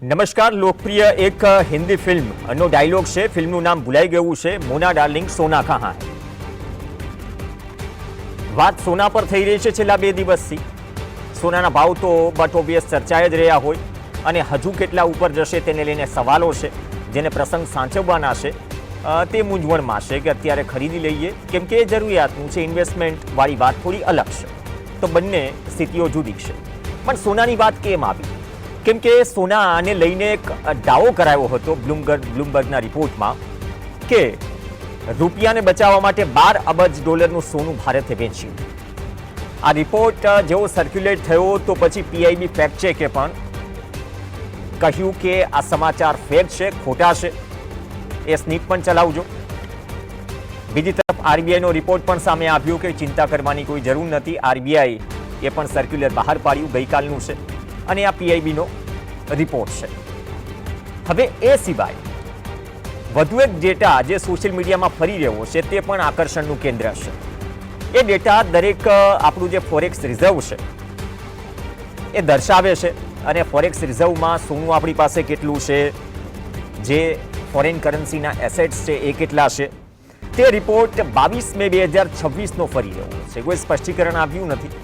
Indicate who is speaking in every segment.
Speaker 1: નમસ્કાર. લોકપ્રિય એક હિન્દી ફિલ્મનો ડાયલોગ છે. ફિલ્મનું નામ ભૂલાઈ ગયું છે. મોના ડાર્લિંગ સોના કહાં હૈ. વાત સોના પર થઈ રહી છે છેલ્લા 2 દિવસથી. સોનાના ભાવ તો બટ ઓબ્વિયસ ચર્ચાએ જ રહ્યા હોય અને હજુ કેટલા ઉપર જશે તેને લઈને સવાલો છે. જેને પ્રસંગ સાચવવાના છે તે મૂંઝવણમાં છે કે અત્યારે ખરીદી લઈએ કેમ કે એ જરૂરિયાતનું છે. ઇન્વેસ્ટમેન્ટવાળી વાત થોડી અલગ છે. તો બંને સ્થિતિઓ જુદી છે. પણ સોનાની વાત કેમ આવી? કેમ કે સોનાને લઈને એક દાવો કરાયો હતો બ્લૂમબર્ગના રિપોર્ટમાં કે રૂપિયાને બચાવવા માટે $12 અબજ સોનું ભારતે વેચ્યું. આ રિપોર્ટ જેવો સર્ક્યુલેટ થયો તો પછી પીઆઈબી ફેક્ટ ચેકે પણ કહ્યું કે આ સમાચાર ફેક છે, ખોટા છે. એ સ્નીપ પણ ચલાવજો. બીજી તરફ આરબીઆઈનો રિપોર્ટ પણ સામે આવ્યો કે ચિંતા કરવાની કોઈ જરૂર નથી. આરબીઆઈ એ પણ સર્ક્યુલર બહાર પાડ્યું, ગઈકાલનું છે અને આ પીઆઈબીનો રિપોર્ટ છે. હવે એ સિવાય વધુ એક ડેટા જે સોશિયલ મીડિયામાં ફરી રહ્યો છે તે પણ આકર્ષણનું કેન્દ્ર છે. એ ડેટા દરેક આપણું જે ફોરેક્સ રિઝર્વ છે એ દર્શાવે છે અને ફોરેક્સ રિઝર્વમાં સોનું આપણી પાસે કેટલું છે, જે ફોરેન કરન્સીના એસેટ્સ છે એ કેટલા છે. તે રિપોર્ટ 22 મે 2026નો ફરી રહ્યો છે. કોઈ સ્પષ્ટીકરણ આવ્યું નથી.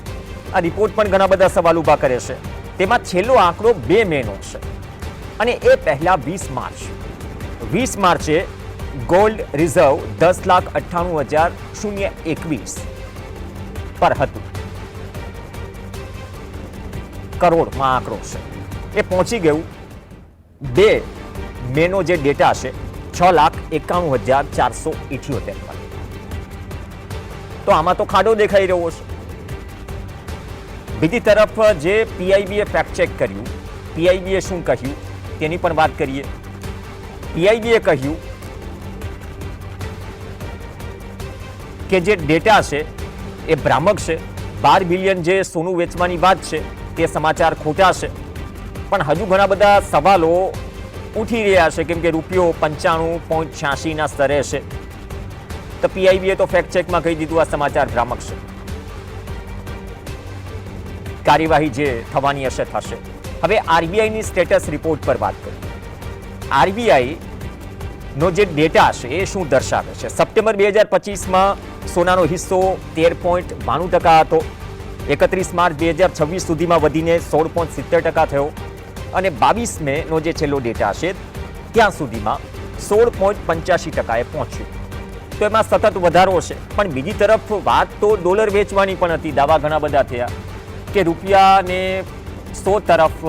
Speaker 1: આ રિપોર્ટ પણ ઘણા બધા સવાલ ઊભા કરે છે. તેમાં છેલ્લો આંકડો 2 મેનો છે અને એ પહેલા 20 માર્ચે ગોલ્ડ રિઝર્વ 10,98,021 પર હતું. કરોડમાં આંકડો છે. એ પહોંચી ગયું 2 મેનો જે ડેટા છે 6,91,478 પર. તો આમાં તો ખાડો દેખાઈ રહ્યો છે. બીજી તરફ જે પીઆઈબીએ ફેક્ટ ચેક કર્યું, પીઆઈબીએ શું કહ્યું તેની પણ વાત કરીએ. પીઆઈબીએ કહ્યું કે જે ડેટા છે એ ભ્રામક છે. 12 બિલિયન જે સોનું વેચવાની વાત છે તે સમાચાર ખોટા છે. પણ હજુ ઘણા બધા સવાલો ઉઠી રહ્યા છે કેમ કે રૂપિયો 95.86ના સ્તરે છે. તો પીઆઈબીએ તો ફેક્ટ ચેકમાં કહી દીધું આ સમાચાર ભ્રામક છે. કાર્યવાહી જે થવાની હશે થશે. હવે આરબીઆઈની સ્ટેટસ રિપોર્ટ પર વાત કરીએ. આરબીઆઈનો જે ડેટા છે એ શું દર્શાવે છે? સપ્ટેમ્બર 2025માં સોનાનો હિસ્સો 13.92% હતો. 31 માર્ચ 2026 સુધીમાં વધીને 16.70% થયો અને 22 મેનો જે છેલ્લો ડેટા છે ત્યાં સુધીમાં 16.85%એ પહોંચ્યું. તો એમાં સતત વધારો છે. પણ બીજી તરફ વાત તો ડોલર વેચવાની પણ હતી. દાવા ઘણા બધા થયા કે રૂપિયાને 100 તરફ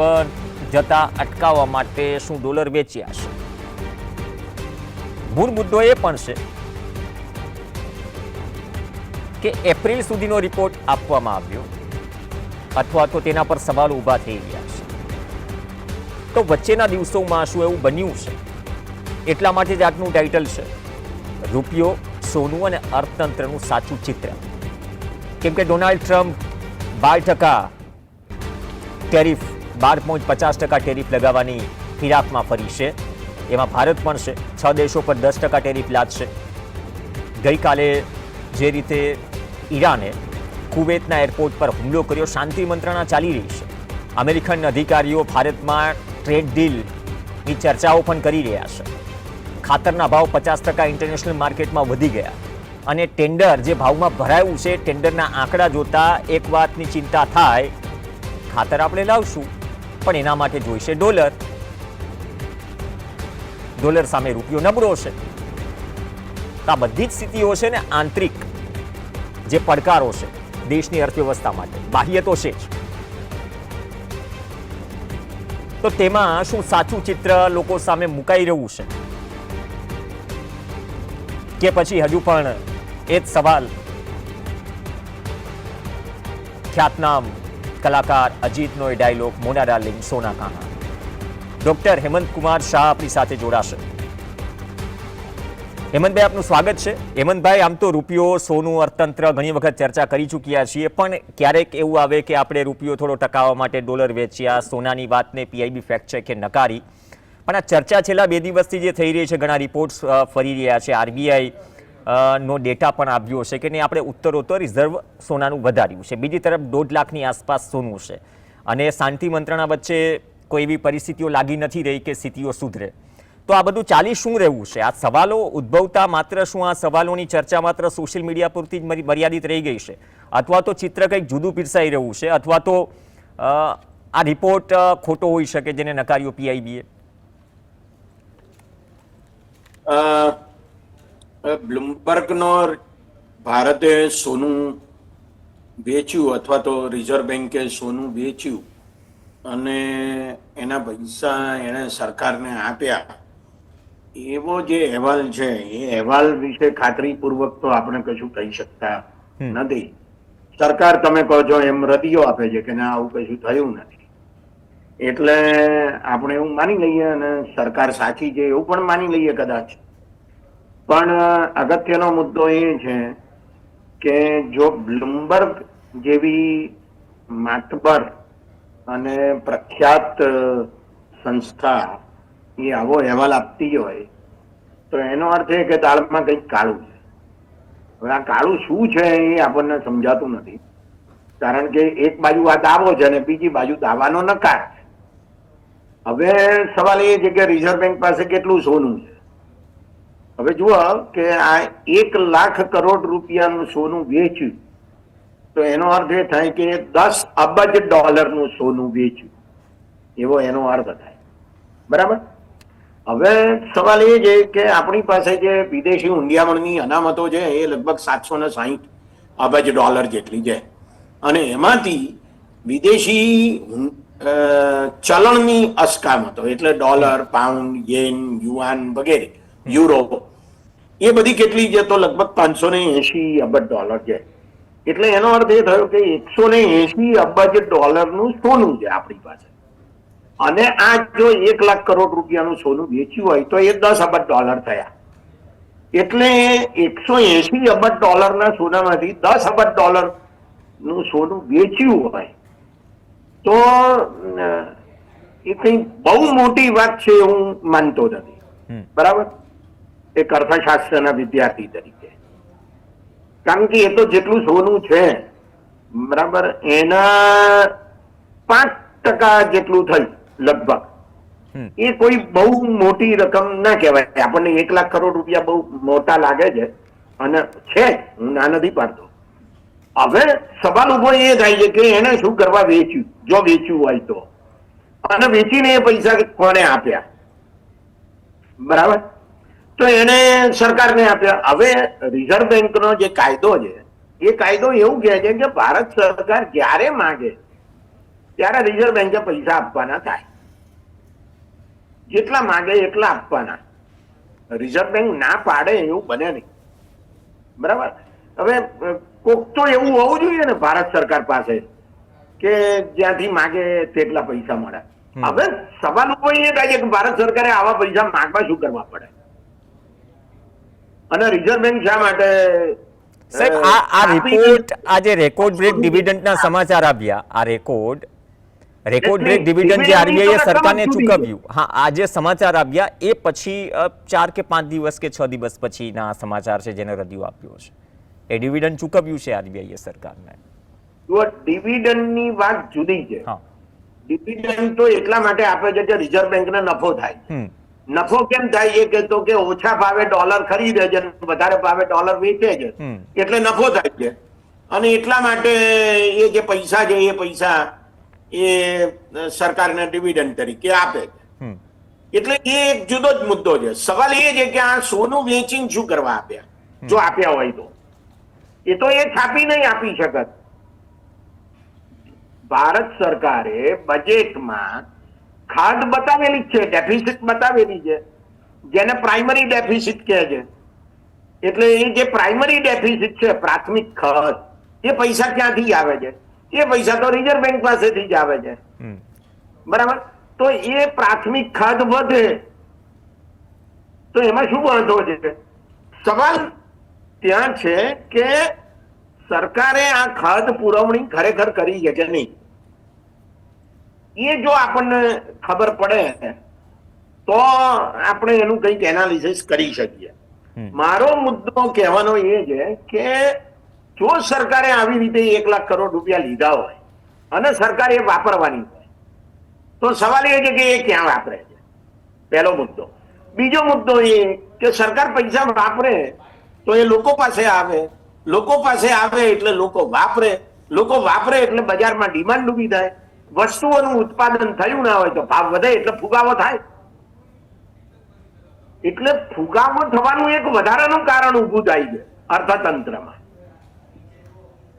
Speaker 1: જતા અટકાવવા માટે શું ડોલર વેચ્યા છે. મૂળ મુદ્દો એ પણ છે કે એપ્રિલ સુધીનો રિપોર્ટ આપવામાં આવ્યો અથવા તો તેના પર સવાલ ઊભા થઈ રહ્યા છે. તો વચ્ચેના દિવસોમાં શું એવું બન્યું છે? એટલા માટે જ આજનું ટાઇટલ છે રૂપિયો, સોનું અને અર્થતંત્રનું સાચું ચિત્ર. કેમ કે ડોનાલ્ડ ટ્રમ્પ 12% ટેરિફ 12.50% ટેરિફ લગાવવાની ફિરાકમાં ફરી છે. એમાં ભારત પણ છે. 6 દેશો પર 10% ટેરિફ લાદશે. ગઈકાલે જે રીતે ઈરાને કુવૈતના એરપોર્ટ પર હુમલો કર્યો, શાંતિ મંત્રણા ચાલી રહી છે. અમેરિકન અધિકારીઓ ભારતમાં ટ્રેડ ડીલની ચર્ચાઓ પણ કરી રહ્યા છે. ખાતરના ભાવ 50% ઇન્ટરનેશનલ માર્કેટમાં વધી ગયા અને ટેન્ડર જે ભાવમાં ભરાયું છે ટેન્ડરના આંકડા જોતા એક વાતની ચિંતા થાય, ખાતર આપણે લાવશું પણ એના માટે જોઈશે ડોલર. ડોલર સામે રૂપિયો નબળો છે. આ બધી જ સ્થિતિઓ છે ને આંતરિક જે પડકારો છે દેશની અર્થવ્યવસ્થા માટે, બાહ્ય તો છે જ. તો તેમાં શું સાચું ચિત્ર લોકો સામે મુકાઈ રહ્યું છે કે પછી હજુ પણ એ જ સવાલ? ખ્યાતનામ કલાકાર અજીતનો એ ડાયલોગ મોના ડાર્લિંગ સોના કહાં. ડોક્ટર હેમંત કુમાર શાહ આપણી સાથે જોડાશે. હેમંતભાઈ, આપનું સ્વાગત છે. હેમંતભાઈ, આમ તો રૂપિયો, સોનું, અર્થતંત્ર ઘણી વખત ચર્ચા કરી ચૂક્યા છીએ, પણ ક્યારેક એવું આવે કે આપણે રૂપિયો થોડો ટકાવવા માટે ડોલર વેચ્યા. સોનાની વાતને પીઆઈબી ફેક્ટ ચેકે નકારી. પણ આ ચર્ચા છેલ્લા 2 દિવસથી જે થઈ રહી છે, ઘણા રિપોર્ટ્સ ફરી રહ્યા છે. આરબીઆઈ નો ડેટા પણ આવ્યો છે કે નહીં આપણે ઉત્તરોત્તર રિઝર્વ સોનાનું વધાર્યું છે. બીજી તરફ 1.5 લાખની આસપાસ સોનું છે અને શાંતિ મંત્રણા વચ્ચે કોઈ એવી પરિસ્થિતિઓ લાગી નથી રહી કે સ્થિતિઓ સુધરે. તો આ બધું ચાલી શું રહેવું છે? આ સવાલો ઉદ્ભવતા માત્ર શું આ સવાલોની ચર્ચા માત્ર સોશિયલ મીડિયા પૂરતી જ મર્યાદિત રહી ગઈ છે, અથવા તો ચિત્ર કંઈક જુદું પીરસાઈ રહ્યું છે, અથવા તો આ રિપોર્ટ ખોટો હોઈ શકે જેને નકાર્યો પીઆઈબીએ?
Speaker 2: બ્લુમબર્ગનો ભારતે સોનું વેચ્યું અથવા તો રિઝર્વ બેન્કે સોનું વેચ્યું અને એના પૈસા એણે સરકારને આપ્યા, એવો જે અહેવાલ છે એ અહેવાલ વિશે ખાતરીપૂર્વક તો આપણે કશું કહી શકતા નથી. સરકાર તમે કહો છો એમ રદિયો આપે છે કે ના આવું કશું થયું નથી, એટલે આપણે એવું માની લઈએ અને સરકાર સાચી છે એવું પણ માની લઈએ કદાચ. પણ અગત્યનો મુદ્દો એ છે કે જો બ્લુમબર્ગ જેવી માતબર અને પ્રખ્યાત સંસ્થા એ આવો અહેવાલ આપતી હોય તો એનો અર્થ એ કે દાળમાં કંઈક કાળું છે. હવે આ કાળું શું છે એ આપણને સમજાતું નથી, કારણ કે એક બાજુ આ દાવો છે અને બીજી બાજુ દાવાનો નકાર છે. હવે સવાલ એ છે કે રિઝર્વ બેંક પાસે કેટલું સોનું છે. હવે જુઓ કે આ 1 લાખ કરોડ રૂપિયાનું સોનું વેચ્યું તો એનો અર્થ એ થાય કે 10 અબજ ડોલરનું સોનું વેચ્યું, એવો એનો અર્થ થાય. બરાબર? હવે સવાલ એ છે કે આપણી પાસે જે વિદેશી ઊંડિયામણની અનામતો છે એ લગભગ 760 અબજ ડોલર જેટલી છે, અને એમાંથી વિદેશી ચલણની અસ્કામતો એટલે ડોલર, પાઉન્ડ, યેન, યુઆન વગેરે, યુરો, એ બધી કેટલી છે તો લગભગ 580 અબજ ડોલર છે. એટલે એનો અર્થ એ થયો કે 180 અબજ ડોલરનું સોનું છે આપણી પાસે, અને આ જો 1 લાખ કરોડ રૂપિયાનું સોનું વેચ્યું હોય તો એ 10 અબજ ડોલર થયા. એટલે 180 અબજ ડોલરના સોનામાંથી 10 અબજ ડોલરનું સોનું વેચ્યું હોય તો એ કઈ બહુ મોટી વાત છે હું માનતો નથી. બરાબર? એક અર્થશાસ્ત્રના વિદ્યાર્થી તરીકે, કારણ કે એ તો જેટલું સોનું છે બરાબર એના 5% જેટલું થયું લગભગ, એ કોઈ બહુ મોટી રકમ ના કહેવાય. આપણને 1 લાખ કરોડ રૂપિયા બહુ મોટા લાગે છે અને છે, હું ના નથી પાડતો. હવે સવાલ ઉભો એ થાય છે કે એને શું કરવા વેચ્યું, જો વેચ્યું હોય તો, અને વેચીને એ પૈસા કોને આપ્યા? બરાબર? તો એને સરકારને આપ્યા. હવે રિઝર્વ બેંકનો જે કાયદો છે એ કાયદો એવું કહે છે કે ભારત સરકાર જ્યારે માંગે ત્યારે રિઝર્વ બેંકે પૈસા આપવાના થાય, જેટલા માંગે એટલા આપવાના. રિઝર્વ બેંક ના પાડે એવું બને નહીં. બરાબર? હવે કોક તો એવું હોવું જોઈએ ને ભારત સરકાર પાસે કે જ્યાંથી માંગે તેટલા પૈસા મળે. હવે સવાલ ઉભો એ થાય છે કે ભારત સરકારે આવા પૈસા માંગવા શું કરવા પડે, અને રિઝર્વ બેંક શા માટે?
Speaker 1: સાહેબ, આ રિપોર્ટ, આ જે રેકોર્ડ બ્રેક ડિવિડન્ડના સમાચાર આવ્યા, આ રેકોર્ડ બ્રેક ડિવિડન્ડ જે આરબીઆઈએ સરકારને ચૂકવ્યું, હા, આ જે સમાચાર આવ્યા એ પછી 4 કે 5 દિવસ કે 6 દિવસ પછીના સમાચાર છે જેને રદિયો આપ્યો છે. એ ડિવિડન્ડ ચૂકવ્યું છે આરબીઆઈએ સરકારને.
Speaker 2: જો ડિવિડન્ડની વાત જુદી છે. ડિવિડન્ડ તો એટલા માટે આપે છે કે રિઝર્વ બેંકને નફો થાય. નફો કેમ થાય એ કહેતો કે ઓછા ભાવે ડોલર ખરીદે છે, વધારે ભાવે ડોલર વેચે છે, એટલે નફો થાય છે. અને એટલા માટે એ જે પૈસા છે એ પૈસા એ સરકારને ડિવિડન્ડ તરીકે આપે છે. એટલે એ એક જુદો જ મુદ્દો છે. સવાલ એ છે કે આ સોનું વેચીને શું કરવા આપ્યા, જો આપ્યા હોય તો. એ તો એ છાપી નહીં આપી શકત. ભારત સરકારે બજેટમાં ખાધ બતાવેલી છે, ડેફિસિટ બતાવેલી છે, જેને પ્રાઇમરી ડેફિસિટ કહે છે. એટલે એ જે પ્રાઇમરી ડેફિસિટ છે, પ્રાથમિક ખર્ચ, એ પૈસા ક્યાંથી આવે છે? એ પૈસા તો રિઝર્વ બેંક પાસેથી જ આવે છે. બરાબર? તો એ પ્રાથમિક ખાધ વધે તો એમાં શું વાંધો છે? સવાલ ત્યાં છે કે સરકારે આ ખાધ પુરવણી ખરેખર કરી છે કે નહીં, એ જો આપણને ખબર પડે તો આપણે એનું કંઈક એનાલિસિસ કરી શકીએ. મારો મુદ્દો કહેવાનો એ છે કે જો સરકારે આવી રીતે 1 લાખ કરોડ રૂપિયા લીધા હોય અને સરકારે વાપરવાની હોય તો તો સવાલ એ છે કે એ ક્યાં વાપરે છે, પહેલો મુદ્દો. બીજો મુદ્દો એ કે સરકાર પૈસા વાપરે તો એ લોકો પાસે આવે, લોકો પાસે આવે એટલે લોકો વાપરે એટલે બજારમાં ડિમાન્ડ ઊભી થાય. વસ્તુઓનું ઉત્પાદન થયું ના હોય તો ભાવ વધે એટલે ફુગાવો થાય. એટલે ફુગાવો થવાનું એક વધારાનું કારણ ઊભું થાય છે અર્થતંત્રમાં.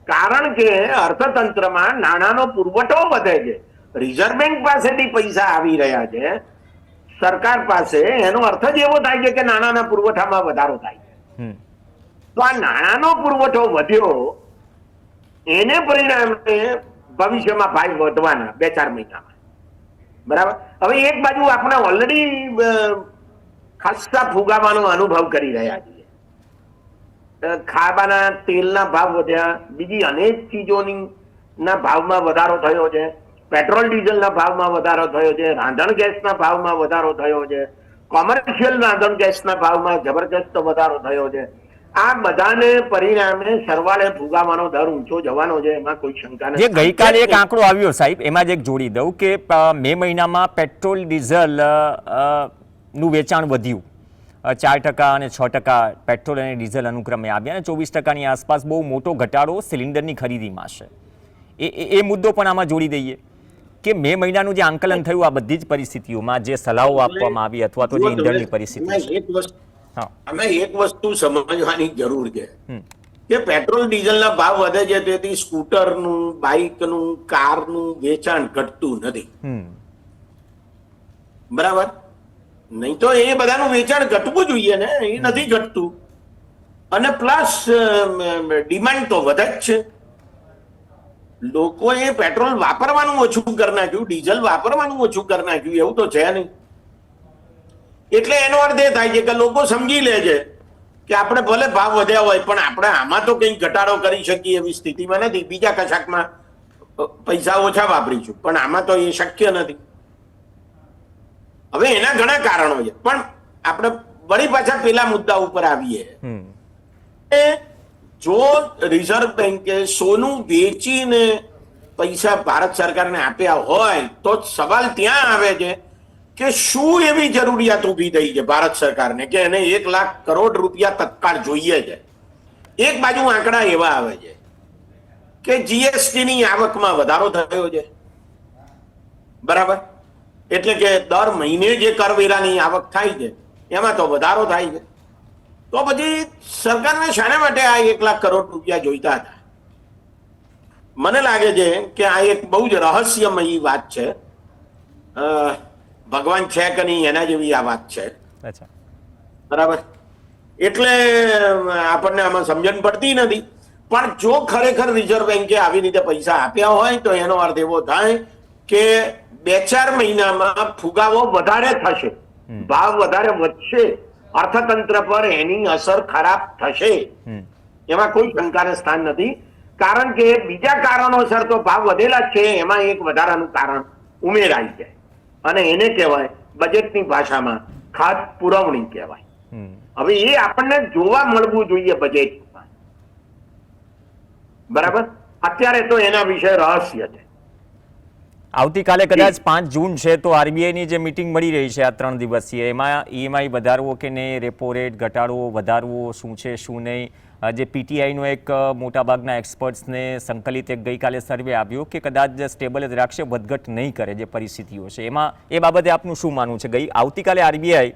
Speaker 2: કારણ કે અર્થતંત્રમાં નાણાંનો પુરવઠો વધે છે, રિઝર્વ બેંક પાસેથી પૈસા આવી રહ્યા છે સરકાર પાસે, એનો અર્થ જ એવો થાય છે કે નાણાંના પુરવઠામાં વધારો થાય છે. તો આ નાણાંનો પુરવઠો વધ્યો એને પરિણામે ભવિષ્યમાં ભાવ વધવાના 2-4 મહિનામાં. બરાબર. હવે એક બાજુ આપણે ઓલરેડી ખાસા ફુગાવાનો અનુભવ કરી રહ્યા છીએ. ખાવાના તેલના ભાવ વધ્યા, બીજી અનેક ચીજોની ના ભાવમાં વધારો થયો છે, પેટ્રોલ ડીઝલના ભાવમાં વધારો થયો છે, રાંધણ ગેસના ભાવમાં વધારો થયો છે, કોમર્શિયલ રાંધણ ગેસના ભાવમાં જબરજસ્ત વધારો થયો છે. આ બધાને પરિણામે સરવાળે ફુગાવાનો દર ઊંચો જવાનો છે, એમાં કોઈ શંકા નથી.
Speaker 1: જે ગઈકાલે એક આંકડો આવ્યો સાહેબ, એમાં જ એક જોડી દઉં કે મે મહિનામાં પેટ્રોલ ડીઝલ નું વેચાણ વધ્યું 4% અને 6% પેટ્રોલ અને ડીઝલ અનુક્રમે આવ્યા, અને 24%ની આસપાસ બહુ મોટો ઘટાડો સિલિન્ડરની ખરીદીમાં છે. એ મુદ્દો પણ આમાં જોડી દઈએ કે મે મહિનાનું જે આંકલન થયું આ બધી જ પરિસ્થિતિઓમાં જે સલાહો આપવામાં આવી અથવા તો જે ઈંધણની પરિસ્થિતિ,
Speaker 2: અમે એક વસ્તુ સમજવાની જરૂર છે કે પેટ્રોલ ડીઝલના ભાવ વધે છે તેથી સ્કૂટરનું, બાઇકનું, કારનું વેચાણ ઘટતું નથી. બરાબર. નહીં તો એ બધાનું વેચાણ ઘટવું જોઈએ ને, એ નથી ઘટતું. અને પ્લસ ડિમાન્ડ તો વધે જ છે. લોકોએ પેટ્રોલ વાપરવાનું ઓછું કરી નાખ્યું, ડીઝલ વાપરવાનું ઓછું કરી નાખ્યું, એવું તો છે નહીં. એટલે એનો અર્થ એ થાય છે કે લોકો સમજી લે છે કે આપણે ભલે ભાવ વધ્યા હોય પણ આપણે આમાં તો કંઈ ઘટાડો કરી શકીએ એવી સ્થિતિમાં નથી. બીજા કશાકમાં પૈસા ઓછા વાપરીશું પણ આમાં તો એ શક્ય નથી. હવે એના ઘણા કારણો છે, પણ આપણે વળી પાછા પેલા મુદ્દા ઉપર આવીએ. જો રિઝર્વ બેંકે સોનું વેચીને પૈસા ભારત સરકારને આપ્યા હોય તો સવાલ ત્યાં આવે છે કે શું એવી જરૂરિયાત ઊભી થઈ છે ભારત સરકારને કે એને 1 લાખ કરોડ રૂપિયા તત્કાળ જોઈએ છે. એક બાજુ આંકડા એવા આવે છે કે જીએસટી ની આવકમાં વધારો થયો છે. બરાબર. એટલે કે દર મહિને જે કરવેરાની આવક થાય છે એમાં તો વધારો થાય છે. તો પછી સરકારને શાના માટે આ 1 લાખ કરોડ રૂપિયા જોઈતા હતા? મને લાગે છે કે આ એક બહુ જ રહસ્યમયી વાત છે. ભગવાન છે કે નહીં એના જેવી આ વાત છે. બરાબર. એટલે આપણને આમાં સમજણ પડતી નથી. પણ જો ખરેખર રિઝર્વ બેંકે આવી રીતે પૈસા આપ્યા હોય તો એનો અર્થ એવો થાય કે 2-4 મહિનામાં ફુગાવો વધારે થશે, ભાવ વધારે વધશે, અર્થતંત્ર પર એની અસર ખરાબ થશે, એમાં કોઈ શંકાને સ્થાન નથી. કારણ કે બીજા કારણોસર તો ભાવ વધેલા જ છે, એમાં એક વધારાનું કારણ ઉમેરાય છે અને એને કહેવાય બજેટની ભાષામાં ખાસ પુરવણી કહેવાય. હવે એ આપણને જોવા મળવું જોઈએ બજેટમાં. બરાબર. અત્યારે તો એના વિશે રહસ્ય છે.
Speaker 1: આવતીકાલે કદાચ 5 જૂન છે તો આરબીઆઈની જે મીટિંગ મળી રહી છે આ 3 દિવસીય, એમાં ઈએમઆઈ વધારવો કે નહીં, રેપો રેટ ઘટાડવો વધારવો, શું છે શું નહીં. જે પીટીઆઈનો એક મોટાભાગના એક્સપર્ટ્સને સંકલિત એક ગઈકાલે સર્વે આવ્યો કે કદાચ સ્ટેબલ જ રાખશે, વધઘટ નહીં કરે જે પરિસ્થિતિઓ છે એમાં. એ બાબતે આપનું શું માનવું છે? આવતીકાલે આરબીઆઈ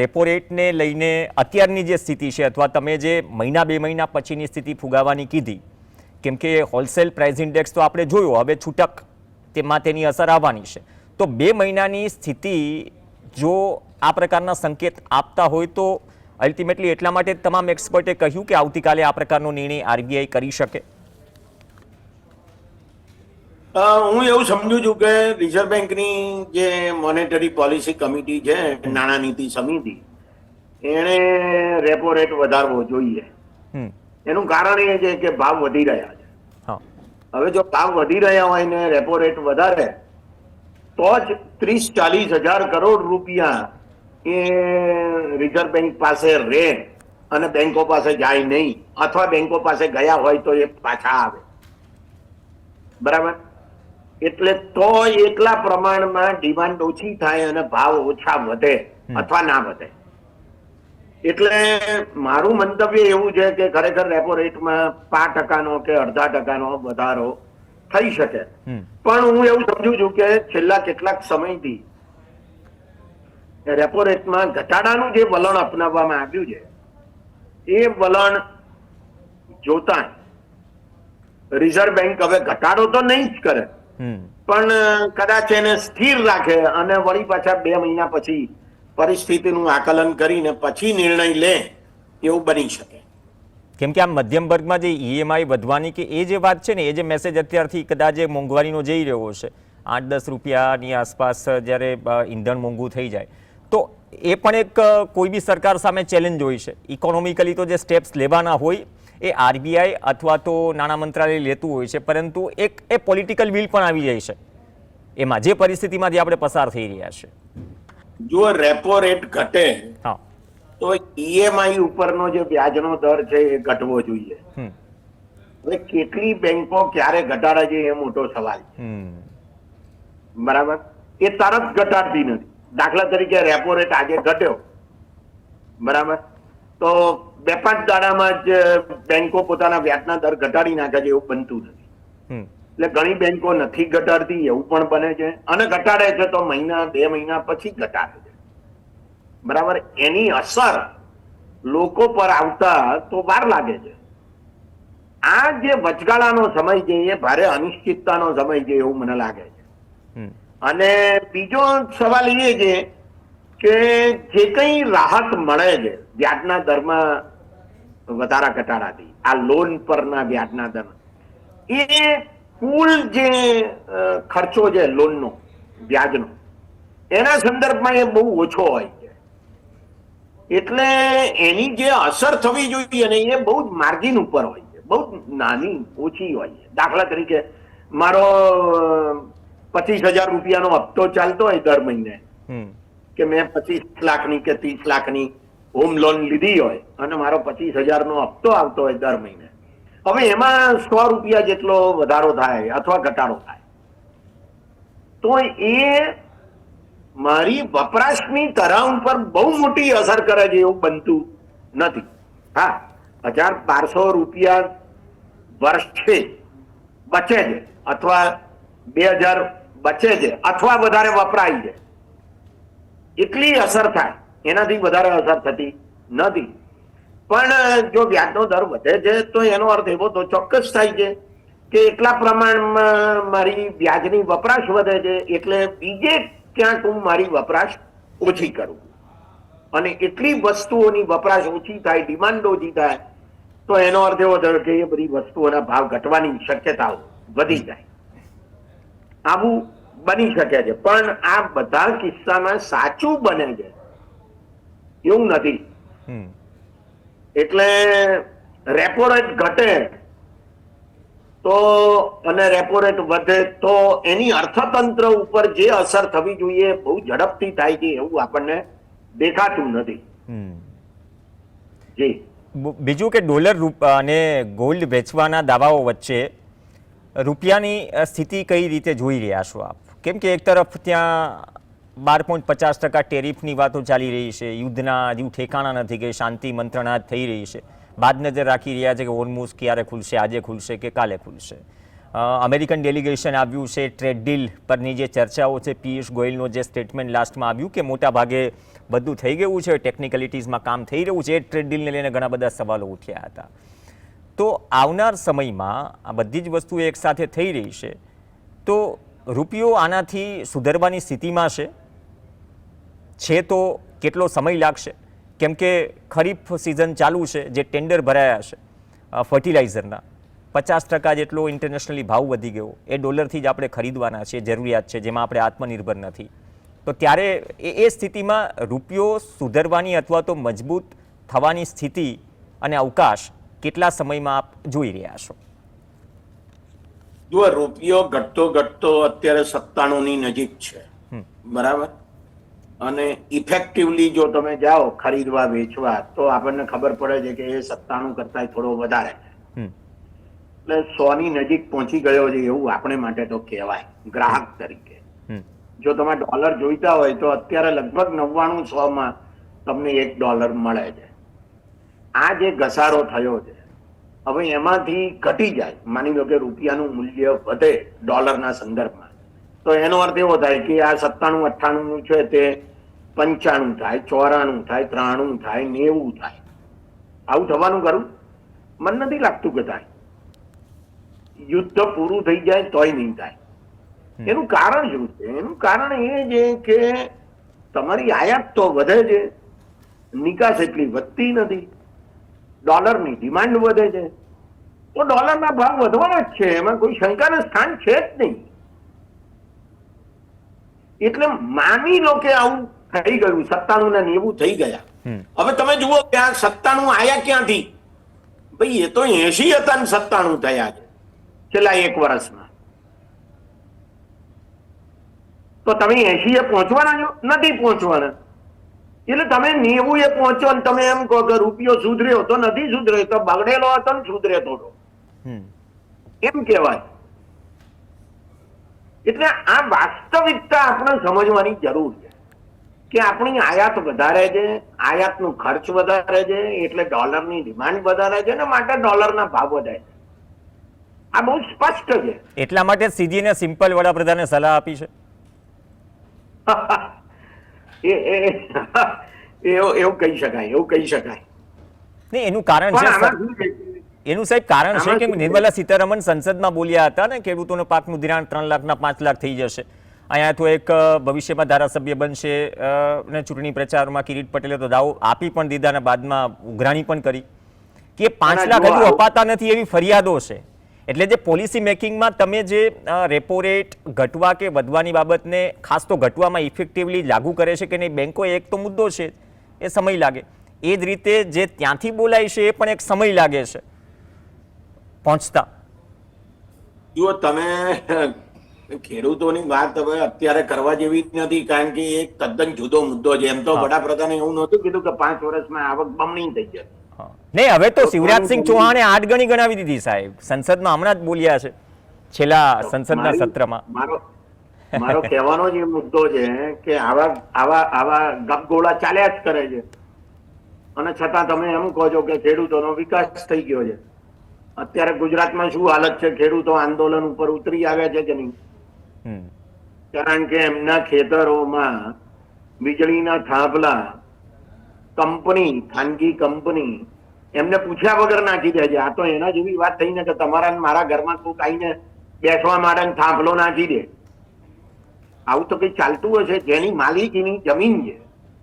Speaker 1: રેપો રેટને લઈને અત્યારની જે સ્થિતિ છે અથવા તમે જે મહિના 2 મહિના પછીની સ્થિતિ ફુગાવાની કીધી, કેમ કે હોલસેલ પ્રાઇસ ઇન્ડેક્સ તો આપણે જોયો, હવે છૂટક તેમાં તેની અસર આવવાની છે. તો 2 મહિનાની સ્થિતિ જો આ પ્રકારના સંકેત આપતા હોય તો અલ્ટિમેટલી એટલા માટે તમામ એક્સપર્ટે કહ્યું કે આવતીકાલે આ પ્રકારનો નિર્ણય આરબીઆઈ કરી શકે.
Speaker 2: હું એવું સમજુ છું કે રિઝર્વ બેંકની જે મોનેટરી પોલિસી કમિટી છે, નાણાં નીતિ સમિતિ, એણે રેપો રેટ વધારવો જોઈએ. એનું કારણ એ છે કે ભાવ વધી રહ્યા છે. હવે જો ભાવ વધી રહ્યા હોય ને રેપો રેટ વધારે તો જ 30-40 હજાર કરોડ રૂપિયા એ રિઝર્વ બેંક પાસે રહે અને બેંકો પાસે જાય નહીં, અથવા બેંકો પાસે ગયા હોય તો એ પાછા આવે. બરાબર. એટલે તો એટલા પ્રમાણમાં ડિમાન્ડ ઓછી થાય અને ભાવ ઓછા વધે અથવા ના વધે. એટલે મારું મંતવ્ય એવું છે કે ખરેખર રેપો રેટમાં 5% કે 0.5% વધારો થઈ શકે. પણ હું એવું સમજુ છું કે છેલ્લા કેટલાક સમયથી રેપો રેટમાં ઘટાડાનું જે વલણ અપનાવવામાં આવ્યું છે એ વલણ જોતા રિઝર્વ બેંક હવે ઘટાડો તો નહીં જ કરે, પણ કદાચ એને સ્થિર રાખે અને વળી પાછા 2 મહિના પછી પરિસ્થિતિનું આકલન કરીને પછી નિર્ણય લે એવું બની શકે.
Speaker 1: કેમ કે આ મધ્યમ વર્ગમાં જે ઈએમઆઈ વધવાની કે એ જે વાત છે ને, એ જે મેસેજ અત્યારથી કદાચ એ મોંઘવારીનો જઈ રહ્યો છે 8-10 રૂપિયાની આસપાસ જ્યારે ઈંધણ મોંઘું થઈ જાય, તો એ પણ એક કોઈ બી સરકાર સામે ચેલેન્જ હોય છે. ઇકોનોમિકલી તો જે સ્ટેપ્સ લેવાના હોય એ આરબીઆઈ અથવા તો નાણાં મંત્રાલય લેતું હોય છે, પરંતુ એક એ પોલિટિકલ વિલ પણ આવી જાય છે એમાં, જે પરિસ્થિતિમાંથી આપણે પસાર થઈ રહ્યા છે.
Speaker 2: જો રેપો રેટ ઘટે તો ઈએમઆઈ ઉપરનો જે વ્યાજનો દર છે એ ઘટવો જોઈએ. હવે કેટલી બેંકો ક્યારે ઘટાડે છે એ મોટો સવાલ છે. બરાબર, એ તરત ઘટાડતી નથી. દાખલા તરીકે રેપો રેટ આજે ઘટ્યો, બરાબર, તો 2-5 દાડામાં જ બેંકો પોતાના વ્યાજના દર ઘટાડી નાખે છે એવું બનતું નથી. એટલે ઘણી બેંકો નથી ઘટાડતી એવું પણ બને છે, અને ઘટાડે છે તો 1-2 મહિના પછી ઘટાડે છે. બરાબર, એની અસર લોકો પર આવતા તો વાર લાગે છે. આ જે વચગાળાનો સમય છે એ ભારે અનિશ્ચિતતાનો સમય છે એવું મને લાગે છે. અને બીજો સવાલ એ છે કે જે કંઈ રાહત મળે છે વ્યાજના દરમાં વધારા ઘટાડાથી, આ લોન પરના વ્યાજના દર, એ કુલ જે ખર્ચો છે લોનનો, વ્યાજનો, એના સંદર્ભમાં એ બહુ ઓછો હોય છે. એટલે એની જે અસર થવી જોઈએ ને એ બહુ જ માર્જિન ઉપર હોય છે, બહુ નાની ઓછી હોય છે. દાખલા તરીકે મારો 25,000 રૂપિયાનો હપ્તો ચાલતો હોય દર મહિને, કે મેં 25 લાખની કે 30 લાખની હોમ લોન લીધી હોય અને મારો 25,000 નો હપ્તો આવતો હોય દર મહિને, હવે એમાં 100 રૂપિયા જેટલો વધારો થાય અથવા ઘટાડો થાય તો એ મારી વપરાશની તરાઉ પર બહુ મોટી અસર કરે છે એવું બનતું નથી. હા, 1,000-1,200 રૂપિયા વર્ષે બચે છે અથવા 2,000 બચે છે અથવા વધારે વપરાય છે, એટલી અસર થાય, એનાથી વધારે અસર થતી નથી. પણ જો વ્યાજનો દર વધે છે તો એનો અર્થ એવો તો ચોક્કસ થાય છે કે એટલા પ્રમાણમાં મારી વ્યાજની વપરાશ વધે છે, એટલે બીજે ક્યાંક હું મારી વપરાશ ઓછી કરું, અને એટલી વસ્તુઓની વપરાશ ઓછી થાય, ડિમાન્ડ ઓછી થાય, તો એનો અર્થ એવો થયો કે એ બધી વસ્તુઓના ભાવ ઘટવાની શક્યતાઓ વધી જાય. આવું બની શકે છે, પણ આ બધા કિસ્સામાં સાચું બને છે એવું નથી. એટલે રેપો રેટ ઘટે તો અને રેપો રેટ વધે તો એની અર્થતંત્ર ઉપર જે અસર થવી જોઈએ બહુ ઝડપથી થાય છે એવું આપણને દેખાતું નથી. જી,
Speaker 1: બીજું કે ડોલર અને ગોલ્ડ વેચવાના દાવાઓ વચ્ચે રૂપિયાની સ્થિતિ કઈ રીતે જોઈ રહ્યા છો આપ? કેમ કે એક તરફ ત્યાં 12.50% ટેરિફની વાતો ચાલી રહી છે, યુદ્ધના હજુ ઠેકાણા નથી કે શાંતિ મંત્રણા થઈ રહી છે, બાદ નજર રાખી રહ્યા છે કે હોર્મુઝ ક્યારે ખુલશે, આજે ખુલશે કે કાલે ખુલશે. અમેરિકન ડેલિગેશન આવ્યું છે, ટ્રેડ ડીલ પરની જે ચર્ચાઓ છે, પિયુષ ગોયલનો જે સ્ટેટમેન્ટ લાસ્ટમાં આવ્યું કે મોટા ભાગે બધું થઈ ગયું છે, ટેકનિકલિટીઝમાં કામ થઈ રહ્યું છે, એ ટ્રેડ ડીલને લઈને ઘણા બધા સવાલો ઉઠ્યા હતા. તો આવનાર સમયમાં આ બધી જ વસ્તુ એકસાથે થઈ રહી છે, તો રૂપિયો આનાથી સુધરવાની સ્થિતિમાં છે તો કેટલો સમય લાગશે? કેમ કે ખરીફ સિઝન ચાલુ છે, જે ટેન્ડર ભરાયા છે ફર્ટિલાઇઝરના, 50% જેટલો ઇન્ટરનેશનલી ભાવ વધી ગયો, એ ડોલરથી જ આપણે ખરીદવાના છે, જરૂરિયાત છે, જેમાં આપણે આત્મનિર્ભર નથી. તો ત્યારે એ સ્થિતિમાં રૂપિયો સુધરવાની અથવા તો મજબૂત થવાની સ્થિતિ અને અવકાશ કેટલા સમયમાં આપ જોઈ રહ્યા છો?
Speaker 2: જો રૂપિયો ઘટતો અત્યારે 97ની નજીક છે, બરાબર, અને ઇફેક્ટિવલી જો તમે જાઓ ખરીદવા વેચવા તો આપણને ખબર પડે છે કે એ 97 કરતા થોડો વધારે છે. એટલે 100 ની નજીક પહોંચી ગયો છે એવું આપણે માટે તો કહેવાય ગ્રાહક તરીકે. જો તમે ડોલર જોઈતા હોય તો અત્યારે લગભગ 99-100 માં તમને $1 મળે છે. આ જે ઘસારો થયો છે હવે એમાંથી ઘટી જાય, માની લો કે રૂપિયાનું મૂલ્ય વધે ડોલરના સંદર્ભમાં, તો એનો અર્થ એવો થાય કે આ 97-98 છે તે 95 થાય, 94 થાય, 93 થાય, 90 થાય. આવું થવાનું ખરું? મને નથી લાગતું કે થાય. યુદ્ધ પૂરું થઈ જાય તોય નહીં થાય. એનું કારણ શું છે? એનું કારણ એ છે કે તમારી આયાત તો વધે છે, નિકાસ એટલી વધતી નથી, ડોલરની ડિમાન્ડ વધે છે, તો ડોલરના ભાવ વધવાના જ છે, એમાં કોઈ શંકાનું સ્થાન છે જ નહીં. એટલે માની લો કે આવું થઈ ગયું, 97 ને 90 થઈ ગયા. હવે તમે જુઓ કે આ 97 આયા ક્યાંથી? ભાઈ એ તો 80 હતા ને 97 થયા છે છેલ્લા 1 વર્ષમાં. તો તમે 80 એ પહોંચવાના છો? નથી પહોંચવાના. એટલે તમે 90 એ પહોંચો ને તમે એમ કહો કે રૂપિયો સુધર્યો, તો નથી સુધર્યો, તો બગડેલો હતો ને સુધરે થોડો એમ કહેવાય. એટલે આ વાસ્તવિકતા આપણે સમજવાની જરૂર છે કે આપણી આયાત વધારે છે, આયાતનો ખર્ચ વધારે છે, એટલે ડોલરની ડિમાન્ડ વધારે છે ને માટે ડોલરના ભાવ વધે છે. આ બહુ સ્પષ્ટ છે.
Speaker 1: એટલા માટે સીધી ને સિમ્પલ વડાપ્રધાને સલાહ આપી છે.
Speaker 2: એવું કહી શકાય, એવું કહી શકાય.
Speaker 1: નહીં, એનું કારણ છે, એનું સાહેબ કારણ છે કે નિર્મલા સીતારમણ સંસદમાં બોલ્યા હતા ને, ખેડૂતોનો પાકનું ધિરાણ 3 લાખના 5 લાખ થઈ જશે. અહીંયા તો એક ભવિષ્યમાં ધારાસભ્ય બનશે ને ચૂંટણી પ્રચારમાં કિરીટ પટેલે તો દાવો આપી પણ દીધા અને બાદમાં ઉઘરાણી પણ કરી કે 5 લાખ હજુ અપાતા નથી એવી ફરિયાદો છે. એટલે જે પોલિસી મેકિંગમાં તમે જે રેપો રેટ ઘટવા કે વધવાની બાબતને ખાસ તો ઘટવામાં ઇફેક્ટિવલી લાગુ કરે છે કે નહીં, બેંકો એક તો મુદ્દો છે, એ સમય લાગે. એ જ રીતે જે ત્યાંથી બોલાય છે એ પણ એક સમય લાગે છે પહોંચતા.
Speaker 2: જુઓ તમે ખેડૂતોની વાત હવે અત્યારે કરવા જેવી નથી, કારણ કે એક તદ્દન જુદો મુદ્દો છે. એમ તો વડાપ્રધાને એવું નહોતું કીધું કે 5 વર્ષમાં આવક બમણી થઈ જશે.
Speaker 1: નહીં, હવે તો શિવરાજસિંહ ચૌહાણે 8 ગણી ગણાવી દીધી સાહેબ. સંસદમાં હમણાં જ બોલ્યા છે છેલ્લા સંસદના સત્રમાં.
Speaker 2: મારો કહેવાનો જ એ મુદ્દો છે કે આવા ગપગોળા ચાલ્યા જ કરે છે અને છતાં તમે એમ કહો છો કે ખેડૂતોનો વિકાસ થઈ ગયો છે. અત્યારે ગુજરાતમાં શું હાલત છે? ખેડૂતો આંદોલન ઉપર ઉતરી આવ્યા છે કે નહીં? કારણ કે એમના ખેતરોમાં વીજળીના થાંભલા કંપની, ખાનગી કંપની એમને પૂછ્યા વગર નાખી દે છે. આ તો એના જેવી વાત થઈ ને કે તમારા મારા ઘરમાં કોઈક આવીને બેસવા માટે થાંભલો નાખી દે. આવું તો કઈ ચાલતું હશે? જેની માલિકીની જમીન છે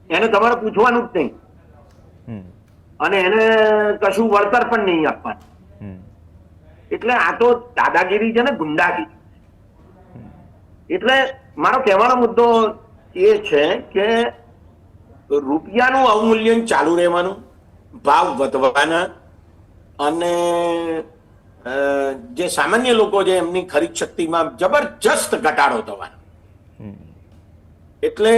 Speaker 2: એને તમારે પૂછવાનું જ નહીં અને એને કશું વળતર પણ નહીં આપવાનું. એટલે આ તો દાદાગીરી છે ને ગુંડાગીરી. એટલે મારો કહેવાનો મુદ્દો એ છે કે રૂપિયાનું અવમૂલ્યન ચાલુ રહેવાનું, ભાવ વધવાના અને જે સામાન્ય લોકો છે એમની ખરીદ શક્તિમાં જબરજસ્ત ઘટાડો થવાનો. એટલે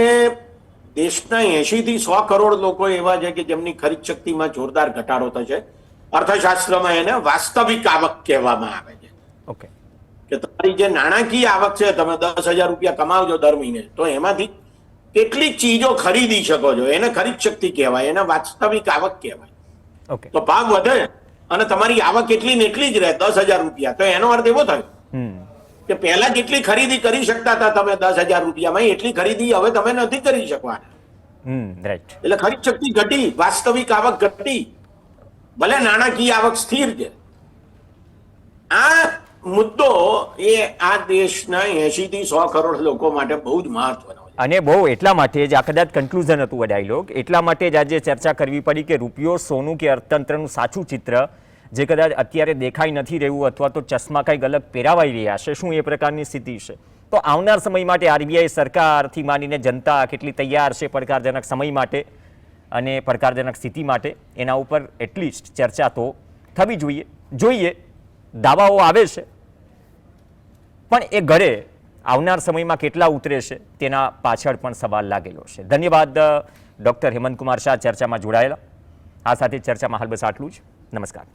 Speaker 2: દેશના 80 થી 100 કરોડ લોકો એવા છે કે જેમની ખરીદ શક્તિમાં જોરદાર ઘટાડો થશે. અર્થશાસ્ત્રમાં એને વાસ્તવિક આવક કહેવામાં આવે છે.
Speaker 1: ઓકે,
Speaker 2: કે તમારી જે નાણાકીય આવક છે, તમે 10,000 રૂપિયા કમાવજો દર મહિને, તો એમાંથી કેટલી ચીજો ખરીદી શકો છો, એને ખરીદ શક્તિ કહેવાય, એને વાસ્તવિક આવક કહેવાય.
Speaker 1: ઓકે,
Speaker 2: તો ભાવ વધે અને તમારી આવક એટલી ને એટલી જ રહે 10,000 રૂપિયા, તો એનો અર્થ એવો થયો કે પહેલા જેટલી ખરીદી કરી શકતા હતા તમે 10,000 રૂપિયામાં, એટલી ખરીદી હવે તમે નથી કરી શકવાના.
Speaker 1: રાઈટ.
Speaker 2: એટલે ખરીદ શક્તિ ઘટી, વાસ્તવિક આવક ઘટી, ભલે નાણાકીય આવક સ્થિર છે. આ મુદ્દો એ આ દેશના 80 થી 100 કરોડ લોકો માટે બહુ જ મહત્વનો છે.
Speaker 1: અને બહુ એટલા માટે જ આ કદાચ કન્ક્લુઝન હતું આ ડાયલોગ, એટલા માટે જ આજે ચર્ચા કરવી પડી કે રૂપિયો, સોનું કે અર્થતંત્રનું સાચું ચિત્ર જે કદાચ અત્યારે દેખાઈ નથી રહ્યું અથવા તો ચશ્મા કંઈક અલગ પહેરાવાઈ રહ્યા છે, શું એ પ્રકારની સ્થિતિ છે. તો આવનાર સમય માટે આરબીઆઈ સરકારથી માંડીને જનતા કેટલી તૈયાર છે પડકારજનક સમય માટે અને પડકારજનક સ્થિતિ માટે, એના ઉપર એટલીસ્ટ ચર્ચા તો થવી જોઈએ. દાવાઓ આવે છે પણ એ ઘરે આવનાર સમયમાં કેટલા ઉતરે છે તેના પાછળ પણ સવાલ લાગેલો છે. ધન્યવાદ ડૉક્ટર હેમંતકુમાર શાહ ચર્ચામાં જોડાયેલા. આ સાથે ચર્ચામાં હાલ બસ આટલું જ. નમસ્કાર.